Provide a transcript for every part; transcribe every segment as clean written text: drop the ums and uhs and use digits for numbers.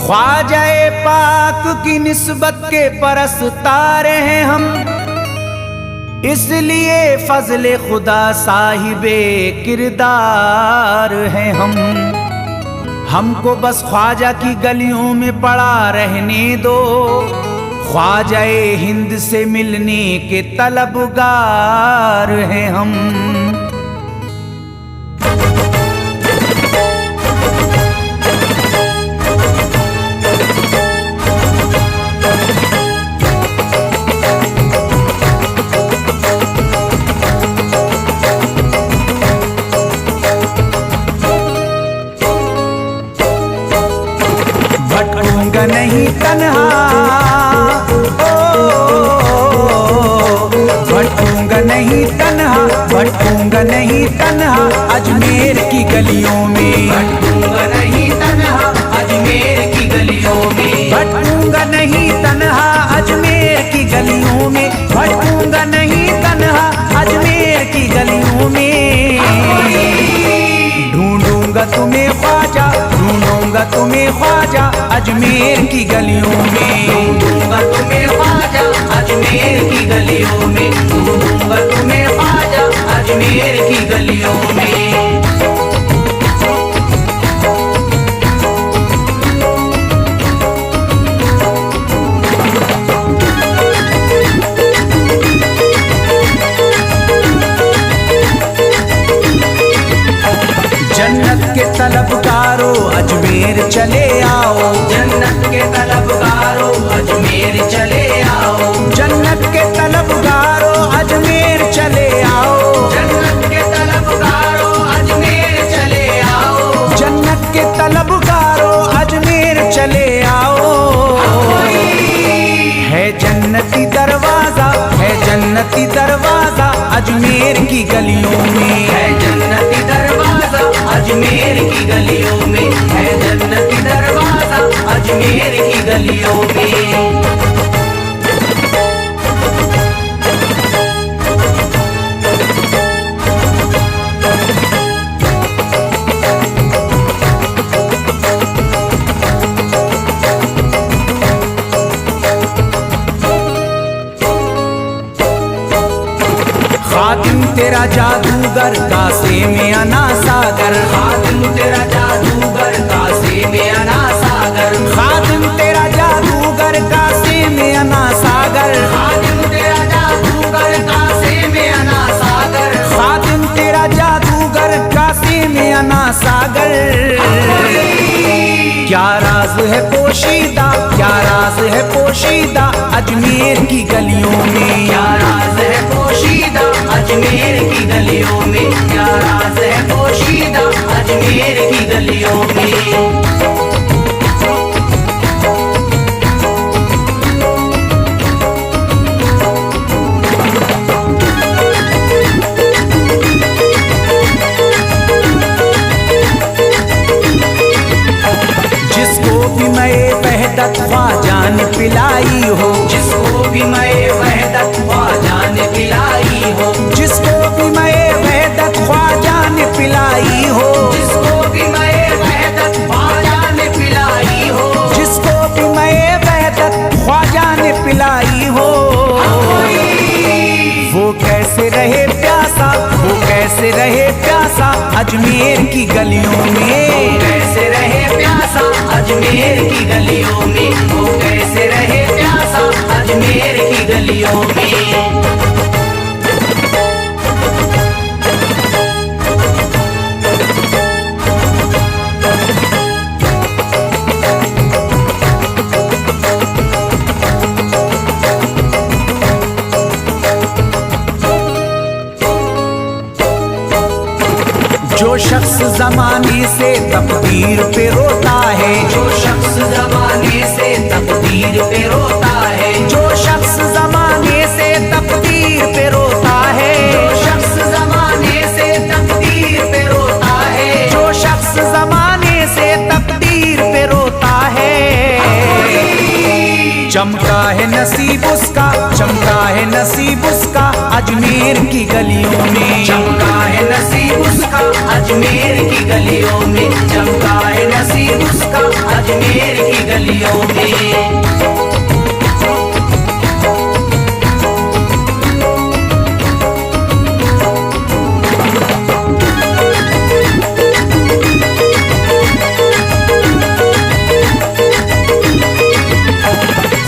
ख्वाजाए पाक की निस्बत के परस्तार हैं हम, इसलिए फजले खुदा साहिबे किरदार हैं हम। हमको बस ख्वाजा की गलियों में पड़ा रहने दो, ख्वाजाए हिंद से मिलने के तलबगार हैं हम। भटकूंगा नहीं तन्हा, भटकूंगा नहीं तन्हा, भटकूंगा नहीं तन्हा अजमेर की गलियों में, भटकूंगा नहीं तन्हा अजमेर की गलियों में, भटकूंगा नहीं तन्हा अजमेर की गलियों में, भटकूंगा नहीं तन्हा अजमेर की गलियों में। ढूंढूंगा तुम्हें ख्वाजा, ढूंढूंगा तुम्हें ख्वाजा अजमेर की गलियों में, ढूंढूंगा तुम्हें ख्वाजा अजमेर की गलियों में, ढूंढूंगा तुम्हें ख्वाजा अजमेर की गलियों में। जन्नत के तलबगारों अजमेर चले आओ, जन्नत के तलबगारों अजमेर चले आओ, जन्नत के तलबगारों अजमेर चले आओ, जन्नत के तलबगारों अजमेर चले आओ, जन्नत के तलबगारों अजमेर चले आओ। है जन्नती दरवाजा, है जन्नती दरवाजा अजमेर की गलियों में, है जन्नती दरवाजा अजमेर की गलियों में, है जन्नती दरवाजा अजमेर की गलियों में। खातिम तेरा जादूगर कासे में अना सागर, खातिम तेरा जादूगर कासे में अना सागर, खातिम तेरा जादूगर कासे में अना सागर, खातिम तेरा जादूगर कासे में अना सागर, खातिम तेरा जादूगर कासे में अना सागर। क्या राज है पोशीदा, क्या राज है पोशीदा अजमेर की गलियों में, क्या राज है पोशीदा अजमेर की गलियों में, क्या राज है पोशीदा अजमेर की गलियों में। जिसको भी मैं वहदत ख्वाजा ने पिलाई हो, जिसको भी मैं वहदत ख्वाजा ने पिलाई हो, जिसको भी मैं वहदत ख्वाजा ने पिलाई हो, जिसको भी मैं वहदत ख्वाजा ने पिलाई हो, जिसको भी मैं वहदत ख्वाजा ने पिलाई हो। वो कैसे रहे प्यासा, वो कैसे रहे प्यासा अजमेर की गलियों में, कैसे रहे प्यासा अजमेर की गलियों में, वो कैसे रहे प्यासा अजमेर की गलियों में। जो शख्स जमाने से तकदीर पे रोता है, जो शख्स जमाने से तकदीर पे रोता है, जो शख्स जमाने से तकदीर पे रोता है, जो शख्स जमाने से तकदीर पे रोता है, जो शख्स जमाने से तकदीर पे रोता है। चमका है नसीब उसका, चमका है नसीब उसका अजमेर की गलियों में, चमका है नसीब उसका अजमेर की गलियों में, चमका है नसीब उसका अजमेर की गलियों गलियों में।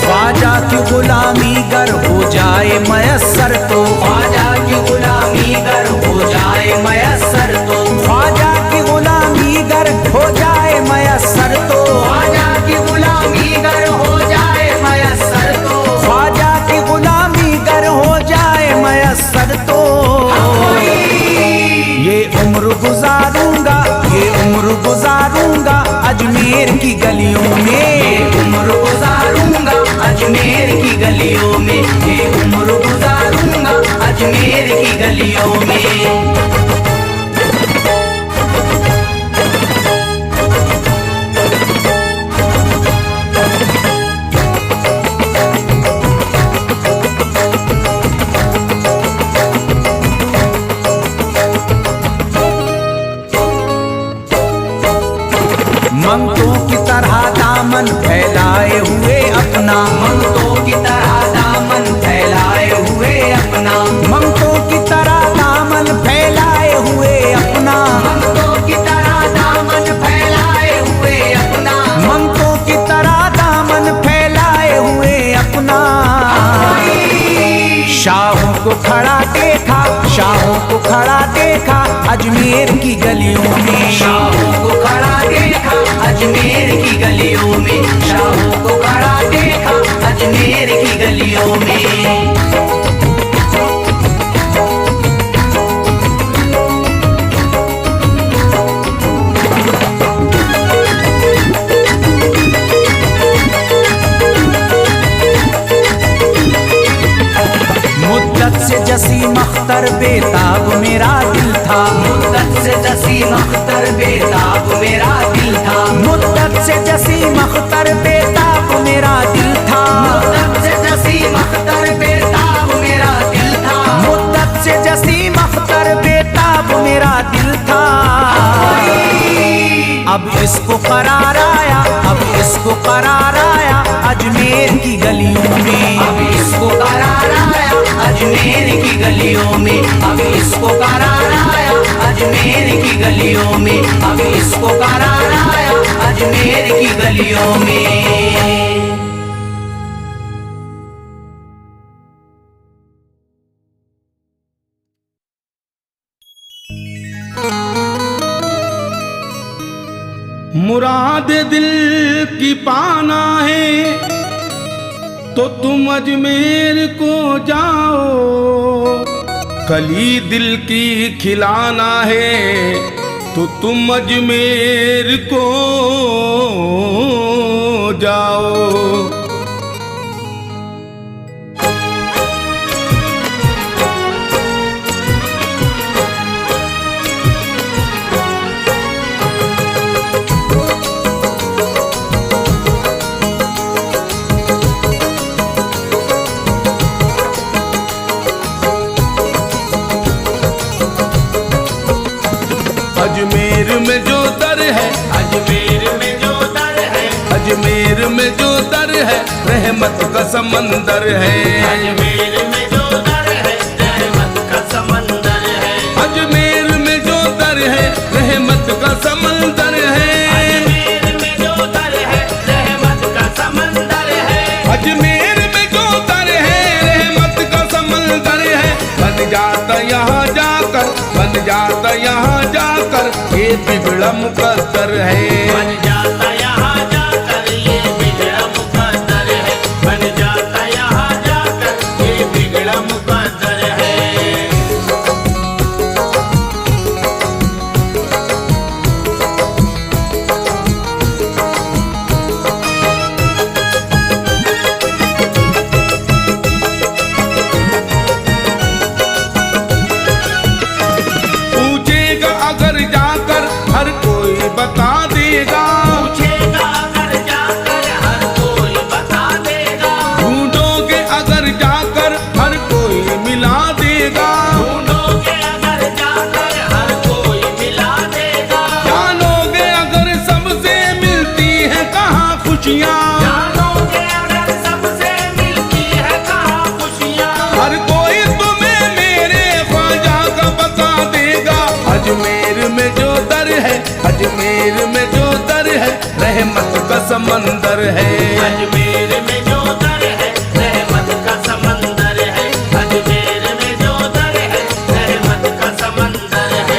ख्वाजा की गुलामी गर हो जाए मयस्सर तो, ख्वाजा की गुलामी गर हो जाए मयस्सर तो, ख्वाजा की गुलामी गर हो जाए मयस्सर तो, ख्वाजा की गुलामी गर हो जाए मयस्सर तो, ख्वाजा की गुलामी गर हो जाए मयस्सर तो, ये उम्र गुजारूंगा, ये उम्र गुजारूंगा अजमेर की गलियों में, उम्र गुजारूंगा अजमेर की गलियों में, ये उम्र गुजारूंगा अजमेर की गलियों में। मंगतों की तरह दामन फैलाए हुए अपना, मंगतों की तरह दामन फैलाए हुए अपना, मंगतों की तरह दामन फैलाए हुए अपना, मंगतों की तरह दामन फैलाए हुए अपना, मंगतों की तरह दामन फैलाए हुए अपना। शाहों को खड़ा देखा, शाहों को खड़ा देखा अजमेर की गलियों में, शाहों को खड़ा देखा अजमेर की गलियों में, शाहों को खड़ा देखा अजमेर की गलियों में। मुद्दत से जसीम अख्तर बेताब मेरा दिल था, मुद्दत से जसीम अख्तर बेताब मेरा दिल था, मुद्दत से जसीम अख्तर बेताब मेरा दिल था, मुद्दत से जसीम अख्तर बेताब मेरा दिल था, मुद्दत से जसीम अख्तर बेताब मेरा दिल था। अब इसको करार आया, अब इसको करार आया अजमेर की गलियों में, अब इसको करार आया अजमेर की गलियों में, अब इसको करार आया अजमेर की गलियों में, अब इसको करार आया अजमेर की गलियों में। मुराद दिल की पाना है तो तुम अजमेर को जाओ, कली दिल की खिलाना है तो तुम अजमेर को जाओ। अजमेर में जो दर है, अजमेर में जो दर है, अजमेर में जो दर है रहमत का समंदर है, अजमेर में जो दर है रहमत का समंदर है, अजमेर में जो दर है रहमत का समंदर है, अजमेर में जो दर है रहमत का समंदर है, अजमेर में जो दर है रहमत का समंदर है। बन जाता यहाँ जाकर, बन जाता यहाँ जाकर ये बिगड़ा मुकद्दर है, बन जाता यहाँ जाकर ये बिगड़ा मुकद्दर है, बन जाता यहाँ जाकर ये बिगड़ा मुकद्दर है। पूछेगा अगर जाकर हर कोई बता देगा, पूछेगा अगर जाकर हर कोई बता देगा, ढूंढोगे अगर जाकर हर कोई मिला देगा, ढूंढोगे अगर जाकर हर कोई मिला देगा, जानोगे अगर सबसे मिलती है कहाँ खुशियाँ, समंदर है। अजमेर में जो दर है रहमत का समंदर है। अजमेर में जो दर है रहमत का समंदर है।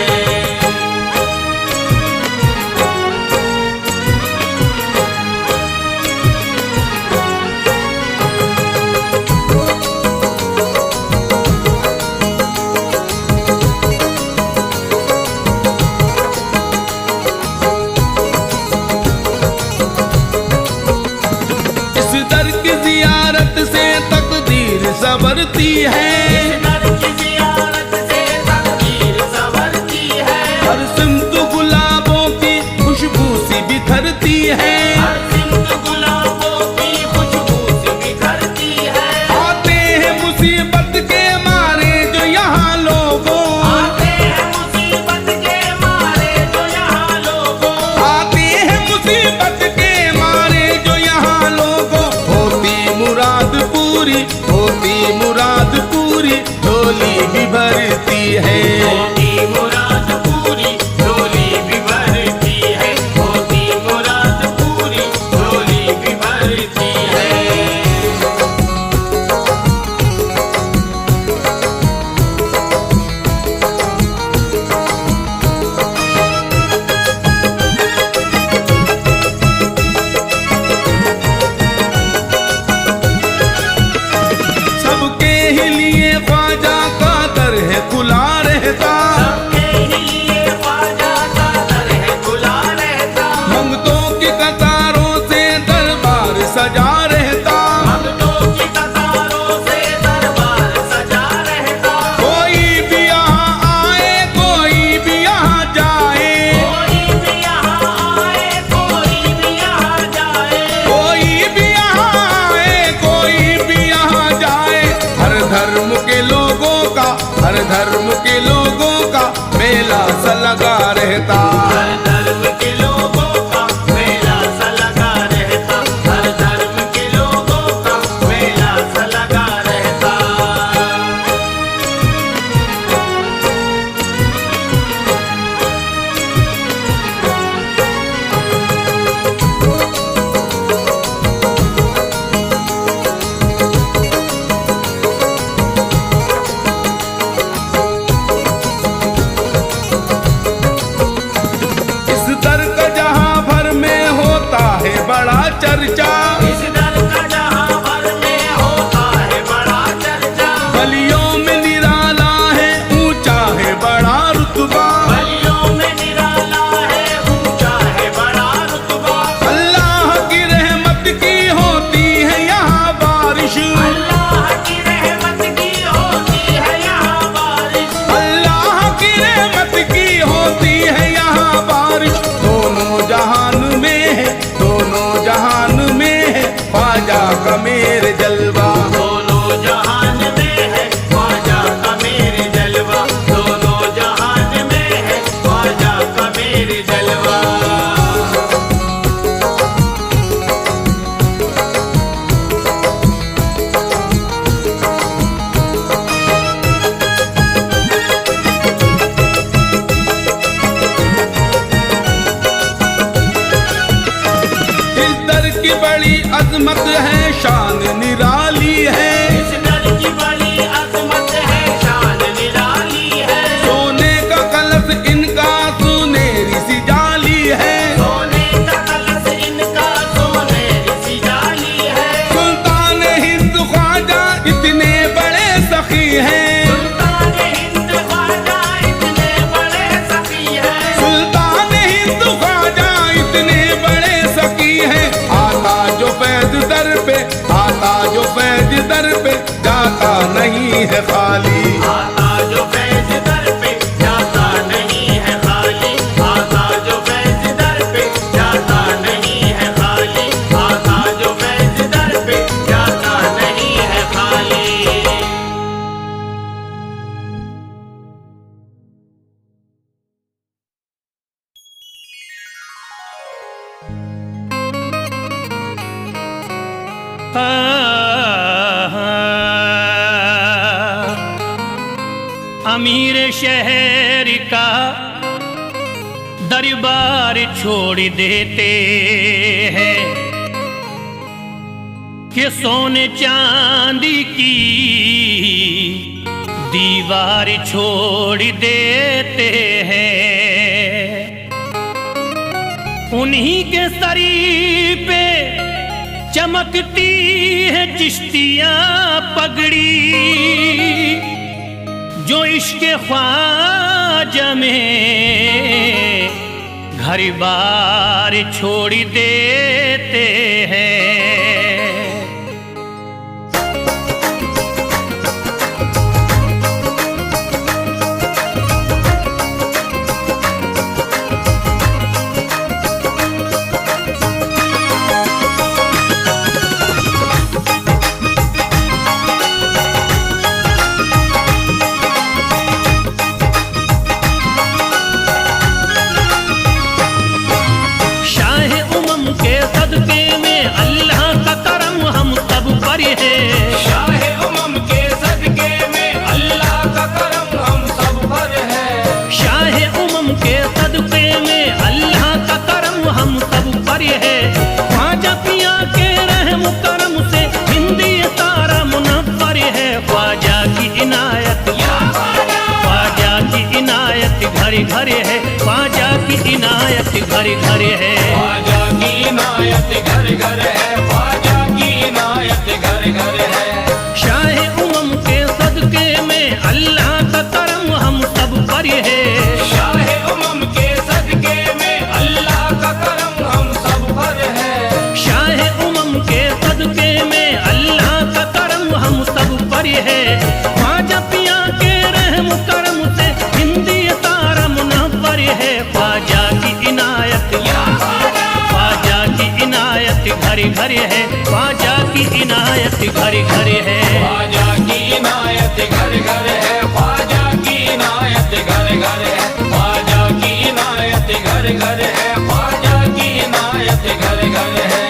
इस दर की जियारत से तकदीर संवरती है। इस दर की जियारत से तकदीर संवरती है। हर सिमत गुलाबों की खुशबू सी बिखरती है। हर सिमत गुलाबों की खुशबू से बिखरती है। आते हैं मुसीबत के मारे जो यहाँ लोगों, आते हैं मुसीबत के मारे जो यहाँ लोगों, आते हैं मुसीबत के मारे जो यहाँ लोगों। होती मुराद पूरी, होती मुराद पूरी, झोली भी भरती है। होती मुराद पूरी झोली भी भरती है। होती मुराद पूरी झोली भी भरती है। सबके ही लिए ख्वाजा का दर है खुला रहता। सबके ही लिए ख्वाजा का दर है खुला रहता। मंगतों की कतारों से दरबार सजा रहता। भक्तों की कतारों से दरबार सजा रहता। कोई भी यहाँ आए, कोई भी यहाँ जाए, कोई भी यहाँ आए, कोई भी यहाँ जाए। कोई भी यहाँ आए, कोई भी यहाँ जाए। हर धर्म के लोगों का, हर धर्म के लोगों का मेला सा लगा रहता। हर धर्म के लोगों का मेला सा लगा रहता। हर धर्म के लोगों का मेला सा लगा रहता। इस दर का जहाँ भर में होता है बड़ा चर्चा। इस दर का जहाँ भर में होता है बड़ा चर्चा। गलियों में निराला है, ऊंचा है बड़ा रुतबा। गलियों में निराला है, ऊंचा है बड़ा रुतबा। अल्लाह की रहमत की होती है यहाँ बारिश। अल्लाह की रहमत की होती है यहाँ बारिश। अल्लाह की रहमत की होती है यहाँ बारिश। दोनों जहान में है, दोनों जहान में है ख्वाजा का मेरे जलवा। दोनों जहान में है ख्वाजा का मेरे जलवा। दोनों जहान में है ख्वाजा का मेरे जलवा। इस दर की बड़ी अजमत है, शान निराली है। इस दर की बड़ी अजमत है, शान निराली है। सोने का कलश इनका सुनेरी सी जाली है। सोने का कलश इनका सोनेरी सी जाली है। सुल्तान हिंद ख्वाजा इतने बड़े सखी हैं। सुल्तान हिंद ख्वाजा इतने बड़े सखी है। सुल्तान हिंद ख्वाजा इतने बड़े सखी हैं। आता जो फैज दर पे, आता जो फैज दर पे जाता नहीं है खाली। आता जो फैज दर पे जाता नहीं है खाली। आता जो फैज दर पे जाता नहीं है खाली। आता जो फैज दर पे जाता नहीं है खाली। अमीर शहर का दरबार छोड़ देते हैं कि सोने चांदी की दीवार छोड़ देते हैं। उन्हीं के शरीर पे चमकती है चिश्तियां पगड़ी, जो इश्क ख्वाजा में घर बार छोड़ देते हैं। घर है ख्वाजा की इनायत, घर घर है ख्वाजा की इनायत, घर घर है ख्वाजा की इनायत, घर घर है। शाहे उमम के सदके में अल्लाह का करम हम सब पर है। शाहे उमम के सदके में अल्लाह का करम हम सब पर है। शाहे उमम के सदके में अल्लाह का करम हम सब पर है। ख्वाजा पिया के रहम करम से हिंदी सारा मुनव्वर है। ख्वाजा की इनायत, ख्वाजा की इनायत घर घर है। ख्वाजा की इनायत घर घर है। ख्वाजा की इनायत घर घर है। ख्वाजा की इनायत घर घर है। ख्वाजा की इनायत घर घर है। ख्वाजा की इनायत घर घर है।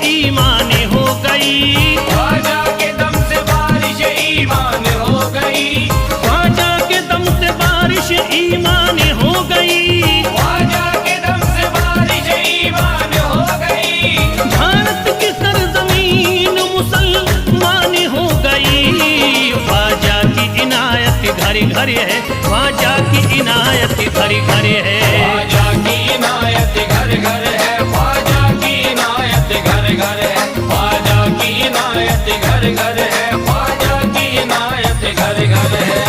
ईमान हो गई, ख्वाजा के दम से बारिश ईमान हो गई। ख्वाजा के दम से बारिश ईमान हो गई। ख्वाजा के दम से बारिश ईमान हो गई। भारत की सरजमीन मुसलमान हो गई। ख्वाजा की इनायत घर घर है। ख्वाजा की इनायत घर घर है। ख्वाजा की इनायत घर घर है। ख्वाजा की इनायत घर घर है। ख्वाजा की इनायत घर घर है। ख्वाजा की इनायत घर घर है।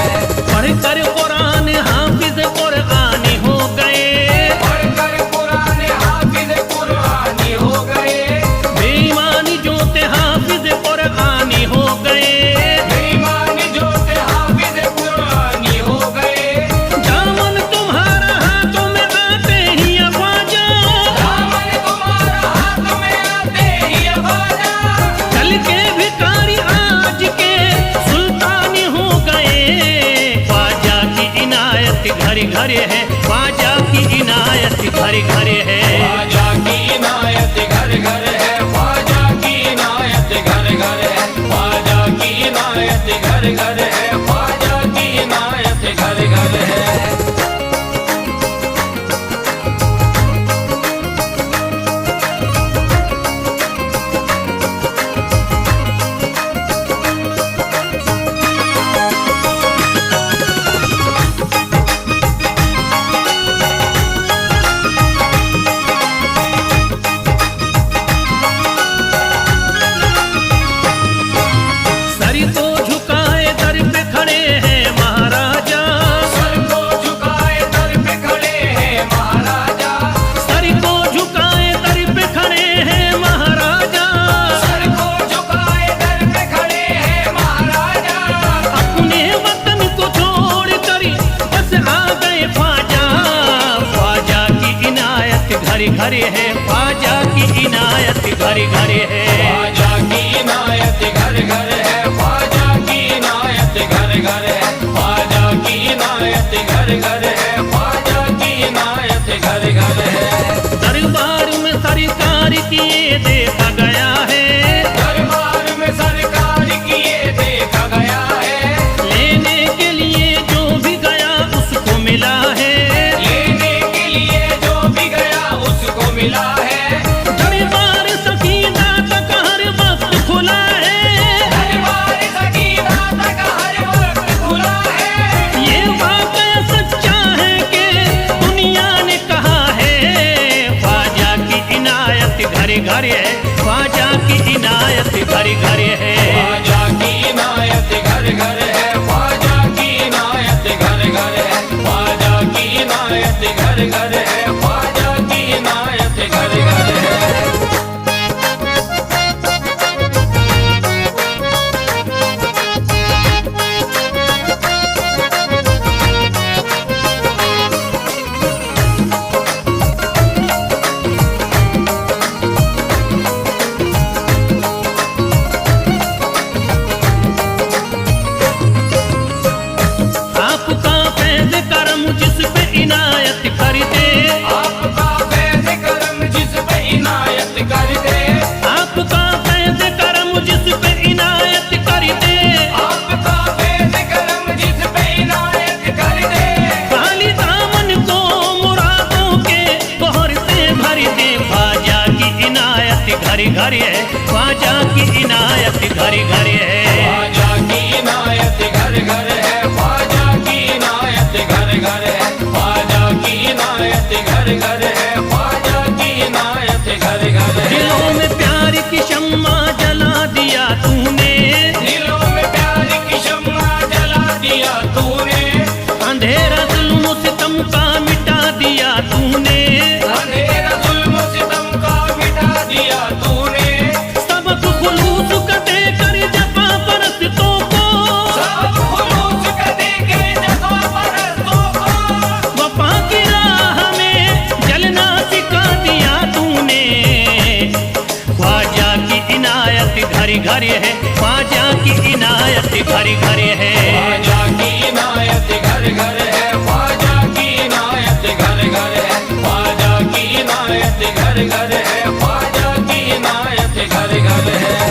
पढ़कर कुरान हाफिज कुरान हो गए। पढ़कर कुरान हाफिज कुरानी हो गए। बेईमानी जोते हाफिज कुरान हो गए। बेईमानी जोते हाफिज कुरानी हो गए। दामन तुम्हारा हाथों में आते ही ख्वाजा, दामन तुम्हारा हाथ में आते ही ख्वाजा। कल के भिखारी आज के सुल्तान हो गए। ख्वाजा की इनायत घर घर है। ख्वाजा की इनायत घर घर है। ख्वाजा की इनायत घर घर है। ख्वाजा की इनायत घर घर है। ख्वाजा की इनायत घर घर है। ख्वाजा की इनायत घर घर है। सर को झुकाए दर पे खड़े हैं महाराजा। सर को झुकाए दर पे खड़े हैं महाराजा। सर को झुकाए दर पे खड़े हैं महाराजा। सर को झुकाए दर पे खड़े हैं महाराजा। अपने वतन को छोड़कर बस आ गए ख्वाजा। ख्वाजा की इनायत घर घर है। ख्वाजा की इनायत घर घर है। ख्वाजा की इनायत घर घर है, ख्वाजा की इनायत घर घर है, ख्वाजा की इनायत घर घर है, ख्वाजा की इनायत घर घर है। दरबार में सरकार किए देखा गया है, दरबार में सरकार किए देखा गया है, लेने के लिए जो भी गया उसको मिला है, लेने के लिए जो भी गया उसको मिला है। दरबार सकीना तक हर वक्त खुला है, दरबार सकीना तक हर वक्त खुला है। ये वाकया सच्चा है कि दुनिया ने कहा है। ख्वाजा की इनायत घर घर है, ख्वाजा की इनायत घर घर है। ख्वाजा की इनायत घर घर है, ख्वाजा की इनायत घर घर है, ख्वाजा की इनायत घर घर है, ख्वाजा की इनायत घर घर है। आपका फैज़ करम जिस पे इनायत कर दे, आपका फैज़ करम जिस पे इनायत कर दे, आपका फैज़ करम जिस पे इनायत कर दे, आपका फैज़ करम जिस पे इनायत कर दे। खाली दामन को मुरादों के बहर से भर दे। ख्वाजा की इनायत घर घर है, ख्वाजा की इनायत घर घर है। ख्वाजा की इनायत घर घर है, ख्वाजा की इनायत घर घर है, ख्वाजा की इनायत घर घर है, ख्वाजा की इनायत घर घर है। दिलों में प्यार की शम्मा जला दिया तूने, दिलों में प्यार की शम्मा जला दिया तूने, अंधेरा जुल्म सितम का मिटा दिया तूने, अंधेरा जुल्म सितम का मिटा दिया तूने। सबक खुलूस का देकर जफा परस्तों को, सब खुलूस का देके जफा परस्तों को, वफा की राह में जलना सिखा दिया तूने। ख्वाजा की इनायत घर घर है, ख्वाजा की इनायत घर घर है। ख्वाजा की इनायत घर घर है, ख्वाजा की इनायत घर घर है, ख्वाजा की इनायत घर घर है, ख्वाजा की इनायत घर घर है।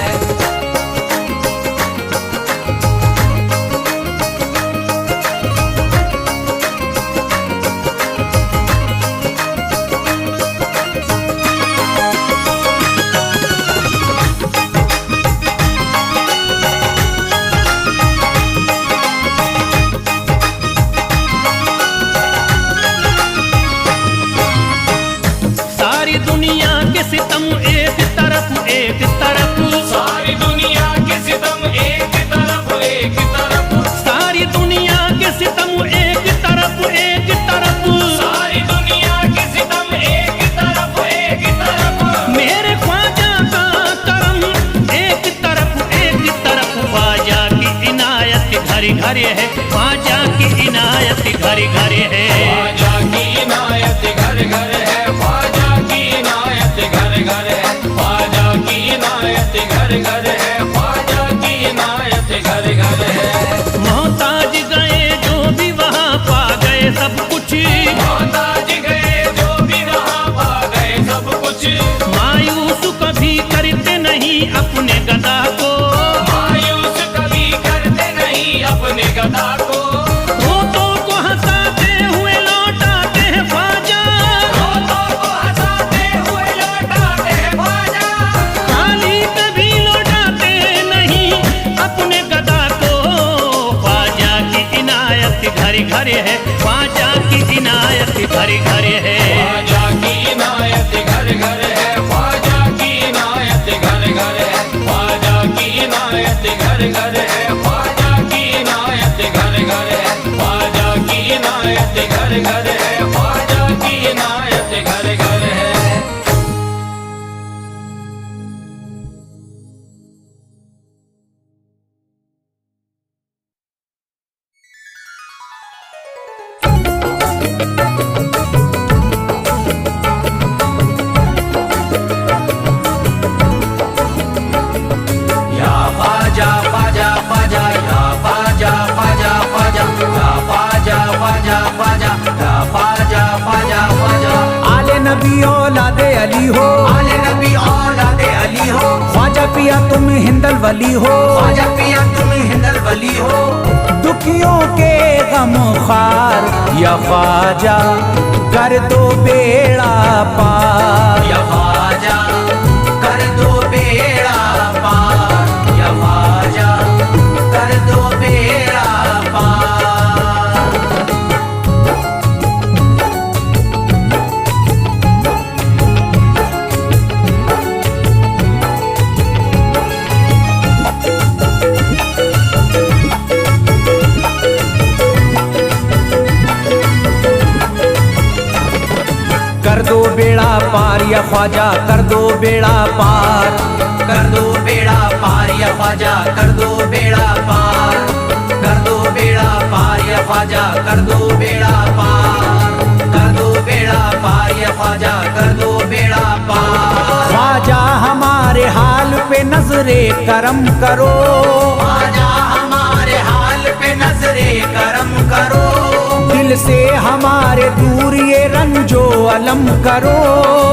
सारी दुनिया के सितम एक तरफ एक तरफ, सारी दुनिया के सितम एक तरफ एक तरफ, सारी दुनिया के सितम एक तरफ एक तरफ, सारी दुनिया के सितम एक तरफ एक तरफ। मेरे ख्वाजा का करम एक तरफ एक तरफ। ख्वाजा की इनायत घर घर है, ख्वाजा की इनायत घर घर है। ख्वाजा की इनायत घर घर है, ख्वाजा की इनायत घर घर है, ख्वाजा की इनायत घर घर है, ख्वाजा की इनायत घर घर है। मोहताज गए जो भी वहाँ पा गए सब कुछ, मोहताज गए जो भी वहाँ पा गए सब कुछ, मायूस कभी करते नहीं अपने गदा को, मायूस कभी करते नहीं अपने गदा को, रोतों को हंसाते हुए लौटाते हैं ख्वाजा, रोतों को हंसाते हुए लौटाते हैं ख्वाजा, खाली कभी लौटाते नहीं अपने गदा को। ख्वाजा की इनायत घर घर है, ख्वाजा की इनायत घर घर है। ख्वाजा की इनायत घर घर है, ख्वाजा की इनायत घर घर है, ख्वाजा की इनायत घर घर है, ख्वाजा की इनायत घर घर है, ख्वाजा की इनायत घर घर है, ख्वाजा की इनायत घर घर है। पिया तुम हिंदल वली हो, ख्वाजा पिया तुम हिंदल वली हो, दुखियों के गम खार या ख्वाजा कर दो बेड़ा पार। या ख्वाजा कर दो बेड़ा पार, या ख्वाजा कर दो बेड़ा पार। कर दो बेड़ा पार या ख्वाजा कर दो बेड़ा पार। कर दो बेड़ा पार या ख्वाजा कर दो बेड़ा पार, कर दो बेड़ा पार या ख्वाजा कर दो बेड़ा पार, कर दो बेड़ा पार या ख्वाजा कर दो बेड़ा पार। ख्वाजा हमारे हाल पे नजरे करम करो, ख्वाजा हमारे हाल पे नजरे करम करो, दिल से हमारे दूर ये रंजो अलम करो,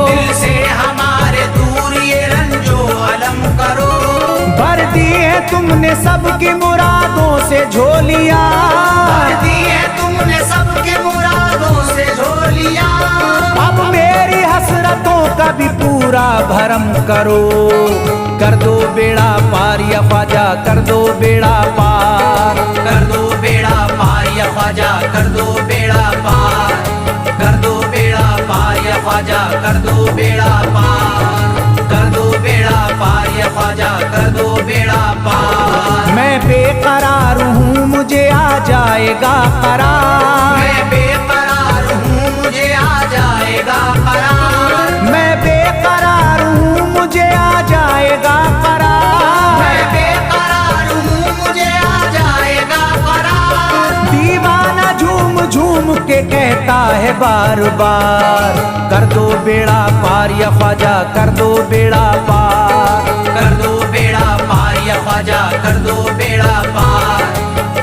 दिल से हमारे दूर ये रंजो अलम करो। भर दी है तुमने सबकी मुरादों से झोलियां, भर दी है तुमने सबके मुरादों से झोलियां, अब मेरी हसरतों का भी पूरा भरम करो। कर दो बेड़ा पार या ख्वाजा कर दो बेड़ा पार। कर दो बेड़ा पार या ख्वाजा कर दो बेड़ा पार, कर दो बेड़ा पार या ख्वाजा कर दो बेड़ा पार, कर दो बेड़ा पार या ख्वाजा कर दो बेड़ा पार। मैं बेकरार हूँ मुझे आ जाएगा करार, मैं बेकरार हूँ मुझे आ जाएगा करार, मैं बेकरार हूँ मुझे आ जाएगा करार। मैं बेकरार हूँ मुझे आ जाएगा करार। दीवाना झूम झूम के कहता है बार बार। कर दो बेड़ा पार या ख्वाजा कर दो बेड़ा पार। कर दो बेड़ा पार या ख्वाजा कर दो बेड़ा पार,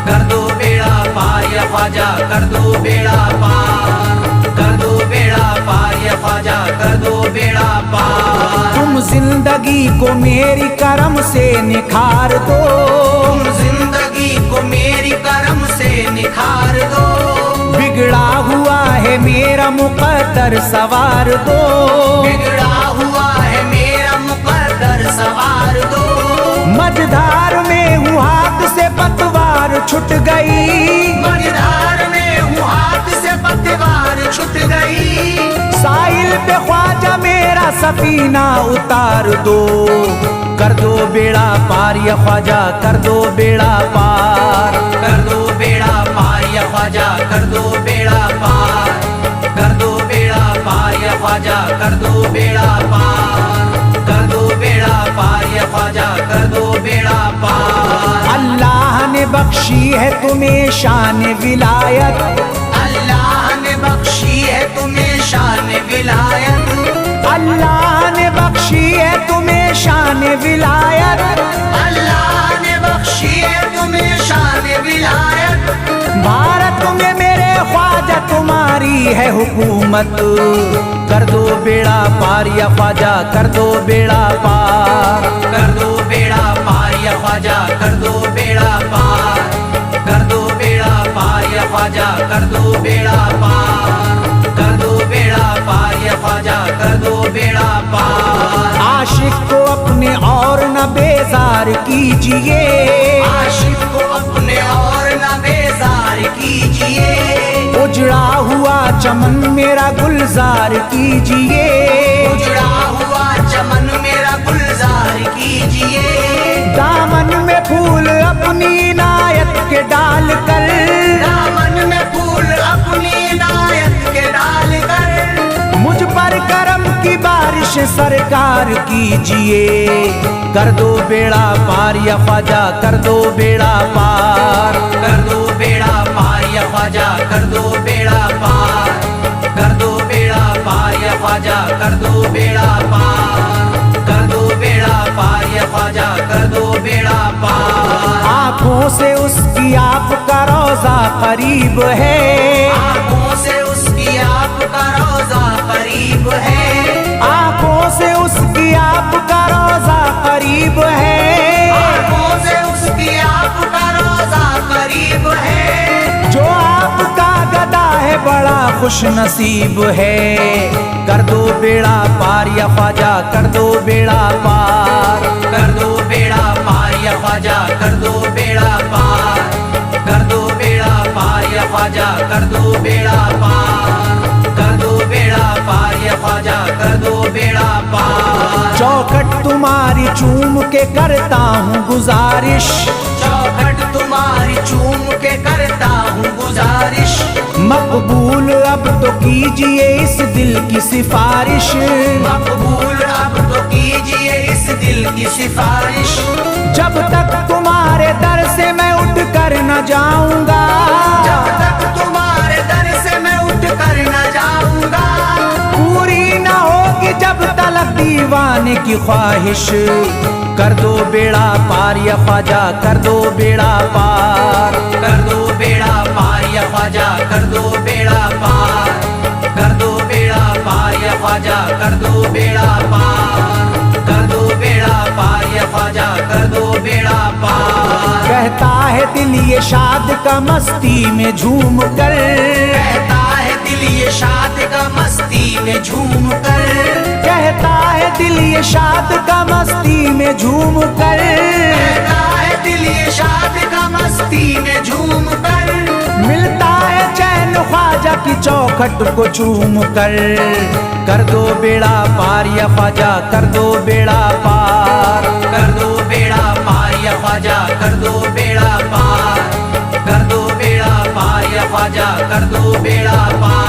कर दो बेड़ा पार या ख्वाजा कर दो बेड़ा पार, कर दो बेड़ा पार या ख्वाजा कर दो बेड़ा पार। तुम जिंदगी को मेरी करम से निखार दो, तुम जिंदगी को मेरी करम से निखार दो, बिगड़ा हुआ है मेरा मुकद्दर सवार दो, बिगड़ा हुआ है मेरा मुकद्दर सवार दो। मझधार में हूँ हाथ से पतवार छूट गई, मझधार में हूँ हाथ से पतवार छूट गई, साहिल पे ख्वाजा मेरा सफीना उतार दो। कर दो बेड़ा पार या ख्वाजा कर दो बेड़ा पार। कर दो बेड़ा पार या ख्वाजा कर दो बेड़ा पार, कर दो बेड़ा पार या ख्वाजा कर दो बेड़ा पार, कर दो बेड़ा पार या ख्वाजा कर दो बेड़ा पार। अल्लाह ने बख्शी है तुम्हें शान विलायत, अल्लाह ने बख्शी है तुम्हें शान विलायत, अल्लाह ने बख्शी है तुम्हें शान विलायत, अल्लाह ने बख्शी है तुम्हें शान विलायत। भारत में मेरे ख्वाजा तुम्हारी है हुकूमत। कर दो बेड़ा पार या ख्वाजा कर दो बेड़ा पार। कर दो बेड़ा पार या ख्वाजा कर दो बेड़ा पार, कर दो बेड़ा पार या ख्वाजा कर दो बेड़ा पार, कर दो बेड़ा पार या ख्वाजा कर दो बेड़ा पार। आशिक को अपने और न बेजार कीजिए, आशिक को अपने और न बेजार कीजिए, उजड़ा हुआ चमन मेरा गुलजार कीजिए, उजड़ा हुआ चमन मेरा गुलजार कीजिए, दामन में फूल अपनी इनायत के डाल कर, दामन में फूल अपनी इनायत के डाल कर, मुझ पर करम की बारिश सरकार कीजिए। कर दो बेड़ा पार या ख्वाजा कर दो बेड़ा पार। कर दो बेड़ा पार या ख्वाजा कर दो बेड़ा पार, कर दो बेड़ा पार या ख्वाजा कर दो बेड़ा पार, कर दो बेड़ा पार या ख्वाजा कर दो बेड़ा पार। आँखों से उसकी आपका रोजा करीब है, आँखों से उसकी आपका रोजा करीब है, आँखों से उसकी आपका रोजा करीब है, खुश नसीब है। कर दो बेड़ा पार या ख्वाजा, कर दो बेड़ा पार। कर दो बेड़ा पार या ख्वाजा, कर दो बेड़ा पार। कर दो बेड़ा पार या ख्वाजा, कर दो बेड़ा पार। कर दो बेड़ा पार या ख्वाजा, कर दो बेड़ा पार। चौखट तुम्हारी चूम के करता हूँ गुजारिश, चौखट तुम्हारी चूम के करता हूँ गुजारिश। मकबूल अब तो कीजिए इस दिल की सिफारिश। मकबूल अब तो कीजिए इस दिल की सिफारिश। जब तक तुम्हारे दर से मैं उठ कर न जाऊंगा, जब तक तुम्हारे दर से मैं उठ कर न जाऊंगा, पूरी न होगी जब तलक दीवाने की ख्वाहिश। कर दो बेड़ा पार या ख्वाजा, कर दो बेड़ा पार। कर दो बेड़ा पार या ख्वाजा, कर दो बेड़ा पार। कर दो बेड़ा पार या ख्वाजा, कर दो बेड़ा पार। कर दो बेड़ा पार या ख्वाजा, कर दो बेड़ा पार। कहता है दिल ये शाद का मस्ती में झूम कर, कहता है दिल ये शाद का मस्ती में झूम कर। कहता है दिल ये शाद का मस्ती में झूम कर। कहता है दिल ये शाद का मस्ती में झूम कर। मिलता है चैन ख्वाजा की चौखट को चूम कर। कर दो बेड़ा पार या ख्वाजा, कर दो बेड़ा पार। कर दो बेड़ा पार या ख्वाजा, कर दो बेड़ा पार। कर दो बेड़ा पार या ख्वाजा, कर दो बेड़ा पार।